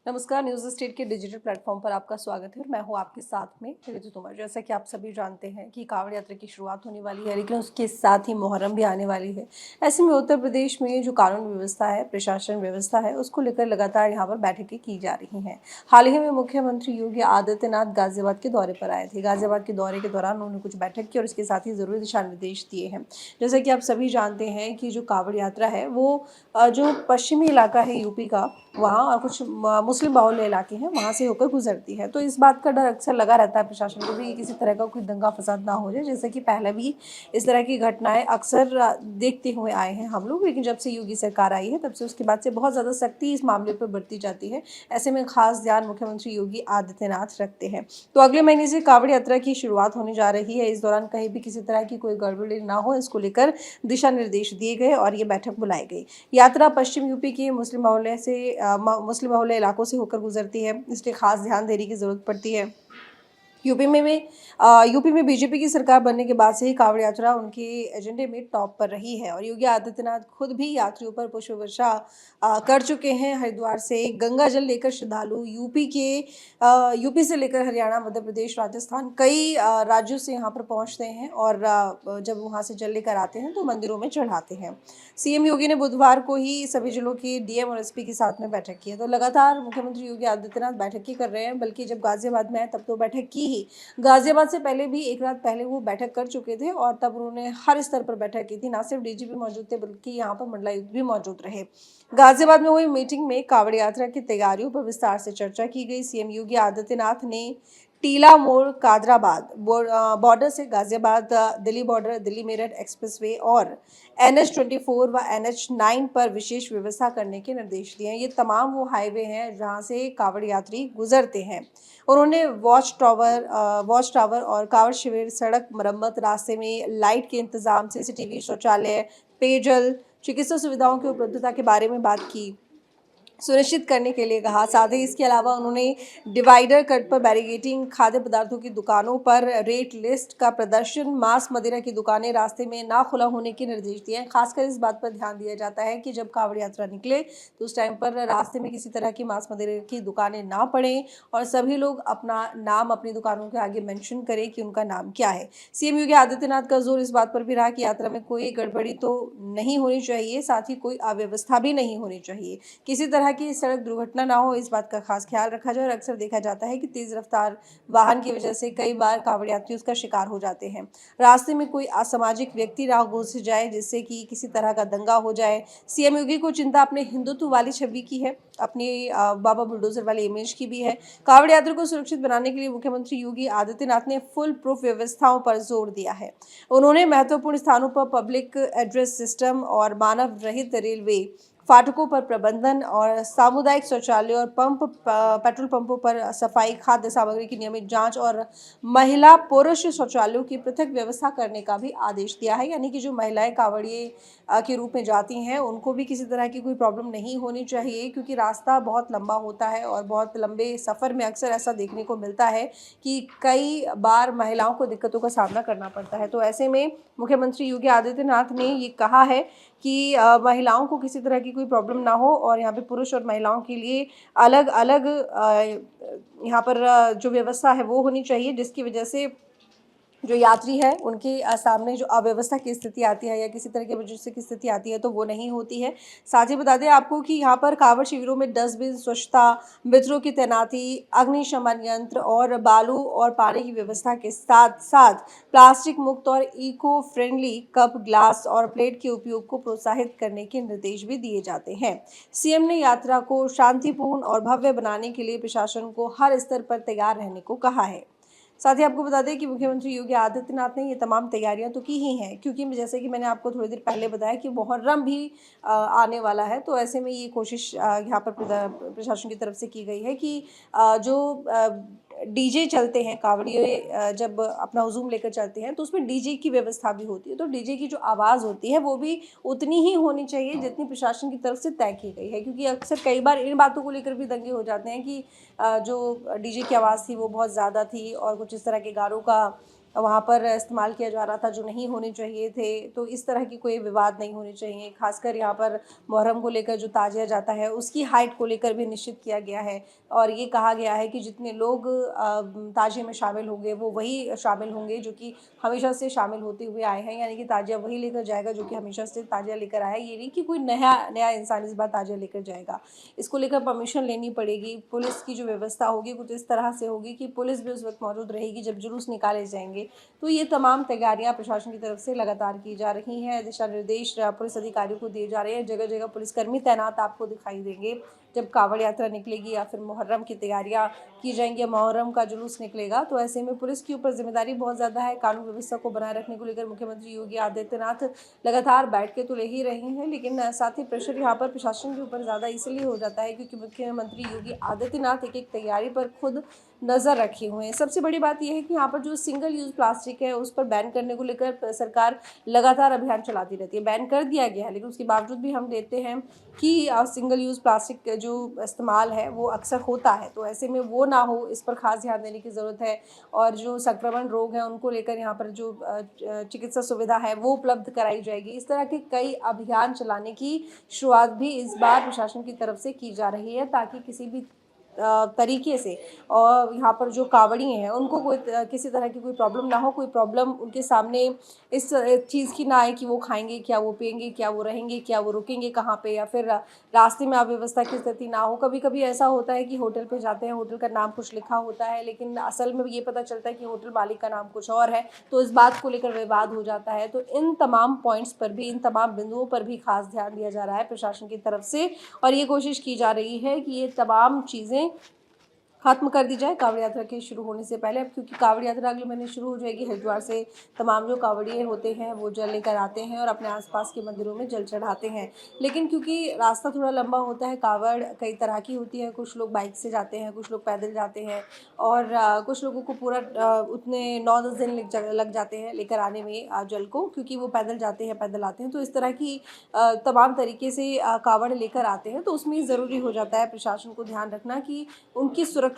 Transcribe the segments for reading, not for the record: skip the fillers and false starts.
नमस्कार। News state के digital platform पर आपका स्वागत है और मैं हूं आपके साथ में ऋतु तोमर। जैसा कि आप सभी जानते हैं कि कांवड़ यात्रा की शुरुआत होने वाली है, लेकिन उसके साथ ही मुहर्रम भी आने वाली है। ऐसे में उत्तर प्रदेश में जो कानून व्यवस्था है, प्रशासन व्यवस्था है, उसको लेकर लगातार यहाँ पर बैठकें की जा रही हैं। हाल ही में मुख्यमंत्री योगी आदित्यनाथ गाजियाबाद के दौरे पर आए थे। गाजियाबाद के दौरे के दौरान उन्होंने कुछ बैठक की और इसके साथ ही ज़रूरी दिशा निर्देश दिए हैं। जैसा कि आप सभी जानते हैं कि जो कांवड़ यात्रा है वो जो पश्चिमी इलाका है यूपी का, वहाँ कुछ मुस्लिम बाहुल्य इलाके हैं, वहाँ से होकर गुजरती है। तो इस बात का डर अक्सर लगा रहता है प्रशासन को भी, किसी तरह का कोई दंगा फसाद ना हो जाए। जैसे कि पहले भी इस तरह की घटनाएं अक्सर देखते हुए आए हैं हम लोग, लेकिन जब से योगी सरकार आई है तब से उसके बाद से बहुत ज़्यादा सख्ती इस मामले पर बरती जाती है। ऐसे में खास ध्यान मुख्यमंत्री योगी आदित्यनाथ रखते हैं। तो अगले महीने से कांवड़ यात्रा की शुरुआत होने जा रही है। इस दौरान कहीं भी किसी तरह की कोई गड़बड़ी ना हो, इसको लेकर दिशा निर्देश दिए गए और ये बैठक बुलाई गई। यात्रा पश्चिम यूपी के मुस्लिम बाहुल्य इलाकों से होकर गुजरती है, इसलिए खास ध्यान देने की जरूरत पड़ती है। यूपी में बीजेपी की सरकार बनने के बाद से ही कांवड़ यात्रा उनके एजेंडे में टॉप पर रही है और योगी आदित्यनाथ खुद भी यात्रियों पर पुष्प वर्षा कर चुके हैं। हरिद्वार से गंगा जल लेकर श्रद्धालु यूपी से लेकर हरियाणा, मध्य प्रदेश, राजस्थान, कई राज्यों से यहाँ पर पहुँचते हैं और जब वहाँ से जल लेकर आते हैं तो मंदिरों में चढ़ाते हैं। सीएम योगी ने बुधवार को ही सभी जिलों के डीएम और एसपी के साथ में बैठक की है। तो लगातार मुख्यमंत्री योगी आदित्यनाथ बैठक ही कर रहे हैं, बल्कि जब गाजियाबाद में आए तब तो बैठक की ही। गाजियाबाद से पहले भी एक रात पहले वो बैठक कर चुके थे और तब उन्होंने हर स्तर पर बैठक की थी। ना सिर्फ डीजीपी मौजूद थे, बल्कि यहाँ पर मंडलायुक्त भी मौजूद रहे। गाजियाबाद में हुई मीटिंग में कांवड़ यात्रा की तैयारियों पर विस्तार से चर्चा की गई। सीएम योगी आदित्यनाथ ने टीला मोड़, कादराबाद बॉर्डर से गाजियाबाद दिल्ली बॉर्डर, दिल्ली मेरठ एक्सप्रेसवे और NH-24 व NH-9 पर विशेष व्यवस्था करने के निर्देश दिए हैं। ये तमाम वो हाईवे हैं जहां से कांवड़ यात्री गुजरते हैं। उन्होंने वॉच टावर और कांवड़ शिविर, सड़क मरम्मत, रास्ते में लाइट के इंतजाम, सीसीटीवी, शौचालय, पेयजल, चिकित्सा सुविधाओं की उपलब्धता के बारे में बात की, सुनिश्चित करने के लिए कहा। साथ ही इसके अलावा उन्होंने डिवाइडर कट पर बैरिकेडिंग, खाद्य पदार्थों की दुकानों पर रेट लिस्ट का प्रदर्शन, मांस मदिरा की दुकानें रास्ते में ना खुला होने के निर्देश दिए हैं। खासकर इस बात पर ध्यान दिया जाता है कि जब कांवड़ यात्रा निकले तो उस टाइम पर रास्ते में किसी तरह की मांस मदिरा की दुकानें ना पड़ें और सभी लोग अपना नाम अपनी दुकानों के आगे मेंशन करें कि उनका नाम क्या है। सीएम योगी आदित्यनाथ का जोर इस बात पर भी रहा कि यात्रा में कोई गड़बड़ी तो नहीं होनी चाहिए, साथ ही कोई अव्यवस्था भी नहीं होनी चाहिए। किसी तरह की सड़क दुर्घटना ना हो, इस बात का खास ख्याल रखा जाए। और अक्सर देखा जाता है कि तेज रफ्तार वाहन की वजह से कई बार कांवड़ यात्री उसका शिकार हो जाते हैं। रास्ते में कोई असामाजिक व्यक्ति ना घुस जाए जिससे कि किसी तरह का दंगा हो जाए। सीएम योगी को चिंता अपने हिंदुत्व वाली छवि की है, अपनी बाबा बुलडोजर वाले इमेज की भी है। कांवड़ यात्रा को सुरक्षित बनाने के लिए मुख्यमंत्री योगी आदित्यनाथ ने फुल प्रूफ व्यवस्थाओं पर जोर दिया है। उन्होंने महत्वपूर्ण स्थानों पर पब्लिक एड्रेस सिस्टम और मानव रहित रेलवे फाटकों पर प्रबंधन और सामुदायिक शौचालय और पेट्रोल पंपों पर सफाई, खाद्य सामग्री की नियमित जांच और महिला पुरुष शौचालयों की पृथक व्यवस्था करने का भी आदेश दिया है। यानी कि जो महिलाएं कांवड़िए के रूप में जाती हैं उनको भी किसी तरह की कोई प्रॉब्लम नहीं होनी चाहिए, क्योंकि रास्ता बहुत लंबा होता है और बहुत लंबे सफ़र में अक्सर ऐसा देखने को मिलता है कि कई बार महिलाओं को दिक्कतों का सामना करना पड़ता है। तो ऐसे में मुख्यमंत्री योगी आदित्यनाथ ने ये कहा है कि महिलाओं को किसी तरह की कोई प्रॉब्लम ना हो और यहाँ पे पुरुष और महिलाओं के लिए अलग अलग यहाँ पर जो व्यवस्था है वो होनी चाहिए, जिसकी वजह से जो यात्री है उनके सामने जो अव्यवस्था की स्थिति आती है या किसी तरह की इमरजेंसी की स्थिति आती है तो वो नहीं होती है। साथ ही बता दें आपको कि यहाँ पर कांवड़ शिविरों में डस्टबिन, स्वच्छता मित्रों की तैनाती, अग्निशमन यंत्र और बालू और पानी की व्यवस्था के साथ साथ प्लास्टिक मुक्त और इको फ्रेंडली कप, ग्लास और प्लेट के उपयोग को प्रोत्साहित करने के निर्देश भी दिए जाते हैं। सीएम ने यात्रा को शांतिपूर्ण और भव्य बनाने के लिए प्रशासन को हर स्तर पर तैयार रहने को कहा है। साथ ही आपको बता दें कि मुख्यमंत्री योगी आदित्यनाथ ने ये तमाम तैयारियां तो की ही हैं, क्योंकि जैसे कि मैंने आपको थोड़ी देर पहले बताया कि मुहर्रम भी आने वाला है। तो ऐसे में ये कोशिश यहाँ पर प्रशासन की तरफ से की गई है कि जो डीजे चलते हैं कांवड़िए, जब अपना हुजूम लेकर चलते हैं तो उसमें डीजे की व्यवस्था भी होती है। तो डीजे की जो आवाज़ होती है वो भी उतनी ही होनी चाहिए जितनी प्रशासन की तरफ से तय की गई है, क्योंकि अक्सर कई बार इन बातों को लेकर भी दंगे हो जाते हैं कि जो डीजे की आवाज़ थी वो बहुत ज़्यादा थी और कुछ इस तरह के गानों का वहाँ पर इस्तेमाल किया जा रहा था जो नहीं होने चाहिए थे। तो इस तरह की कोई विवाद नहीं होने चाहिए। ख़ासकर यहाँ पर मुहर्रम को लेकर जो ताज़िया जाता है उसकी हाइट को लेकर भी निश्चित किया गया है और ये कहा गया है कि जितने लोग ताज़िए में शामिल होंगे वो वही शामिल होंगे जो कि हमेशा से शामिल होते हुए आए हैं, यानी कि ताज़िया वही लेकर जाएगा जो कि हमेशा से ताज़िया लेकर आया है। ये नहीं कि कोई नया नया इंसान इस बार ताज़िया लेकर जाएगा। इसको लेकर परमिशन लेनी पड़ेगी। पुलिस की जो व्यवस्था होगी कुछ इस तरह से होगी कि पुलिस भी उस वक्त मौजूद रहेगी जब जुलूस निकाले जाएंगे। तो ये तमाम तैयारियां प्रशासन की तरफ से लगातार की जा रही हैं। दिशा निर्देश पुलिस अधिकारियों को दिए जा रहे हैं। जगह जगह पुलिसकर्मी तैनात आपको दिखाई देंगे जब कावड़ यात्रा निकलेगी या फिर मुहर्रम की तैयारियां की जाएंगी, मुहर्रम का जुलूस निकलेगा। तो ऐसे में पुलिस के ऊपर जिम्मेदारी बहुत ज़्यादा है। कानून व्यवस्था को बनाए रखने को लेकर मुख्यमंत्री योगी आदित्यनाथ लगातार बैठ के तो ले ही रहे हैं, लेकिन साथ ही प्रेशर यहाँ पर प्रशासन के ऊपर ज़्यादा इसलिए हो जाता है क्योंकि मुख्यमंत्री योगी आदित्यनाथ एक एक तैयारी पर खुद नज़र रखे हुए हैं। सबसे बड़ी बात यह है कि यहाँ पर जो सिंगल यूज़ प्लास्टिक है उस पर बैन करने को लेकर सरकार लगातार अभियान चलाती रहती है। बैन कर दिया गया है लेकिन उसके बावजूद भी हम देखते हैं कि सिंगल यूज़ प्लास्टिक जो इस्तेमाल है वो अक्सर होता है। तो ऐसे में वो ना हो, इस पर खास ध्यान देने की ज़रूरत है। और जो संक्रमण रोग हैं उनको लेकर यहाँ पर जो चिकित्सा सुविधा है वो उपलब्ध कराई जाएगी। इस तरह के कई अभियान चलाने की शुरुआत भी इस बार प्रशासन की तरफ से की जा रही है ताकि किसी भी तरीके से और यहाँ पर जो कावड़िए हैं उनको कोई किसी तरह की कोई प्रॉब्लम ना हो, कोई प्रॉब्लम उनके सामने इस चीज़ की ना आए कि वो खाएंगे क्या, वो पिएंगे क्या, वो रहेंगे क्या, वो रुकेंगे कहाँ पे, या फिर रास्ते में अव्यवस्था की स्थिति ना हो। कभी कभी ऐसा होता है कि होटल पे जाते हैं, होटल का नाम कुछ लिखा होता है लेकिन असल में ये पता चलता है कि होटल मालिक का नाम कुछ और है, तो इस बात को लेकर विवाद हो जाता है। तो इन तमाम पॉइंट्स पर भी, इन तमाम बिंदुओं पर भी खास ध्यान दिया जा रहा है प्रशासन की तरफ से और ये कोशिश की जा रही है कि ये तमाम चीज़ें खत्म कर दी जाए कावड़ यात्रा के शुरू होने से पहले। अब क्योंकि कावड़ यात्रा अगले महीने शुरू हो जाएगी, हरिद्वार से तमाम जो कावड़िए होते हैं वो जल लेकर आते हैं और अपने आसपास के मंदिरों में जल चढ़ाते हैं। लेकिन क्योंकि रास्ता थोड़ा लंबा होता है, कावड़ कई तरह की होती है, कुछ लोग बाइक से जाते हैं, कुछ लोग पैदल जाते हैं और कुछ लोगों को पूरा उतने 9-10 दिन लग जाते हैं लेकर आने में जल को, क्योंकि वो पैदल जाते हैं, पैदल आते हैं। तो इस तरह की तमाम तरीके से कावड़ लेकर आते हैं। तो उसमें ज़रूरी हो जाता है प्रशासन को ध्यान रखना कि उनकी सुरक्षा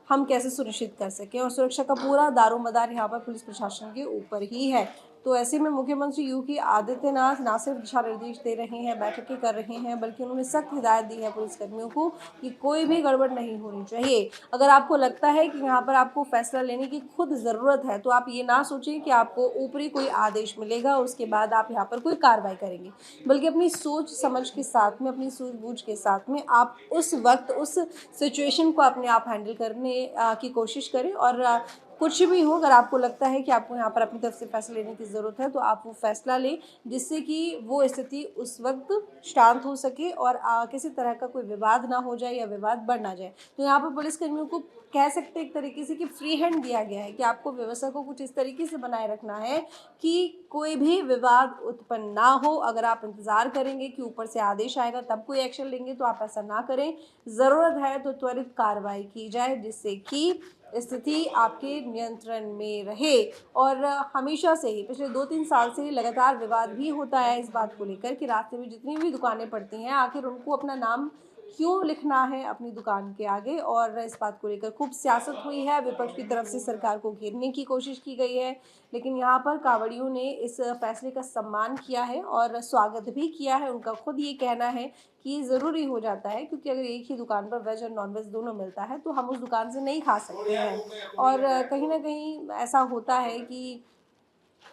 हम कैसे सुनिश्चित कर सकें और सुरक्षा का पूरा दारोमदार यहाँ पर पुलिस प्रशासन के ऊपर ही है। तो ऐसे में मुख्यमंत्री योगी आदित्यनाथ ना सिर्फ दिशा निर्देश दे रहे हैं, बैठकें कर रहे हैं, बल्कि उन्होंने सख्त हिदायत दी है पुलिसकर्मियों को कि कोई भी गड़बड़ नहीं होनी चाहिए। अगर आपको लगता है कि यहाँ पर आपको फैसला लेने की खुद ज़रूरत है तो आप ये ना सोचें कि आपको ऊपरी कोई आदेश मिलेगा और उसके बाद आप यहाँ पर कोई कार्रवाई करेंगे, बल्कि अपनी सोच समझ के साथ में, अपनी सूझबूझ के साथ में आप उस वक्त उस सिचुएशन को अपने आप हैंडल करने की कोशिश करें। और कुछ भी हो, अगर आपको लगता है कि आपको यहाँ पर अपनी तरफ से फैसला लेने की ज़रूरत है तो आप वो फैसला लें जिससे कि वो स्थिति उस वक्त शांत हो सके और किसी तरह का कोई विवाद ना हो जाए या विवाद बढ़ ना जाए। तो यहाँ पर पुलिसकर्मियों को कह सकते हैं एक तरीके से कि फ्री हैंड दिया गया है कि आपको व्यवस्था को कुछ इस तरीके से बनाए रखना है कि कोई भी विवाद उत्पन्न ना हो। अगर आप इंतज़ार करेंगे कि ऊपर से आदेश आएगा तब कोई एक्शन लेंगे तो आप ऐसा ना करें। ज़रूरत है तो त्वरित कार्रवाई की जाए जिससे कि स्थिति आपके नियंत्रण में रहे। और हमेशा से ही पिछले 2-3 साल से लगातार विवाद भी होता है इस बात को लेकर कि रास्ते में जितनी भी दुकानें पड़ती हैं आखिर उनको अपना नाम क्यों लिखना है अपनी दुकान के आगे। और इस बात को लेकर खूब सियासत हुई है, विपक्ष की तरफ से सरकार को घेरने की कोशिश की गई है, लेकिन यहाँ पर कांवड़ियों ने इस फैसले का सम्मान किया है और स्वागत भी किया है। उनका खुद ये कहना है कि ये ज़रूरी हो जाता है क्योंकि अगर एक ही दुकान पर वेज और नॉन वेज दोनों मिलता है तो हम उस दुकान से नहीं खा सकते हैं। और कहीं ना कहीं ऐसा होता है कि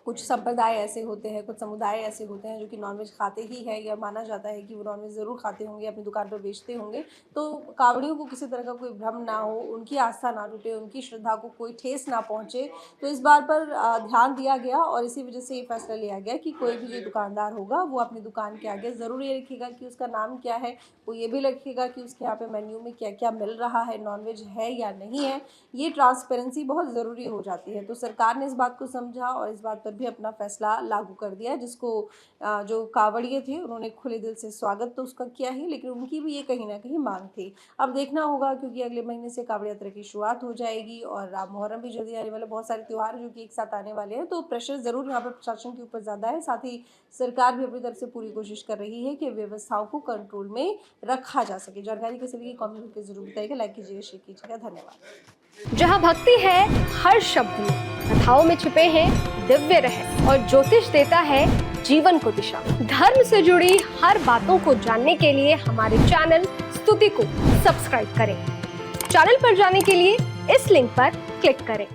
कुछ संप्रदाय ऐसे होते हैं, कुछ समुदाय ऐसे होते हैं जो कि नॉनवेज खाते ही हैं या माना जाता है कि वो नॉनवेज ज़रूर खाते होंगे, अपनी दुकान पर बेचते होंगे। तो कावड़ियों को किसी तरह का कोई भ्रम ना हो, उनकी आस्था ना टूटे, उनकी श्रद्धा को कोई ठेस ना पहुँचे। तो इस बात पर ध्यान दिया गया और इसी वजह से ये फैसला लिया गया कि कोई भी जो दुकानदार होगा वो अपनी दुकान के आगे ज़रूर ये लिखेगा कि उसका नाम क्या है, वो ये भी लिखेगा कि उसके यहाँ पे मेन्यू में क्या क्या मिल रहा है, नॉनवेज है या नहीं है। ये ट्रांसपेरेंसी बहुत ज़रूरी हो जाती है। तो सरकार ने इस बात को समझा और इस बात पर भी अपना फैसला लागू कर दिया, जिसको जो कावड़िए थे उन्होंने खुले दिल से स्वागत तो उसका किया ही, लेकिन उनकी भी ये कहीं ना कहीं मांग थी। अब देखना होगा क्योंकि अगले महीने से कावड़ यात्रा की शुरुआत हो जाएगी और मुहर्रम भी जल्दी आने वाले, बहुत सारे त्यौहार जो कि एक साथ आने वाले हैं। तो प्रेशर ज़रूर यहाँ पर प्रशासन के ऊपर ज़्यादा है। साथ ही सरकार भी अपनी तरफ से पूरी कोशिश कर रही है कि व्यवस्थाओं को कंट्रोल में रखा जा सके। जानकारी कैसे लगी कमेंट करके जरूर बताइएगा, लाइक कीजिएगा, शेयर कीजिएगा। धन्यवाद। जहाँ भक्ति है हर शब्द में, कथाओं में छुपे हैं दिव्य रहस्य और ज्योतिष देता है जीवन को दिशा। धर्म से जुड़ी हर बातों को जानने के लिए हमारे चैनल स्तुति को सब्सक्राइब करें। चैनल पर जाने के लिए इस लिंक पर क्लिक करें।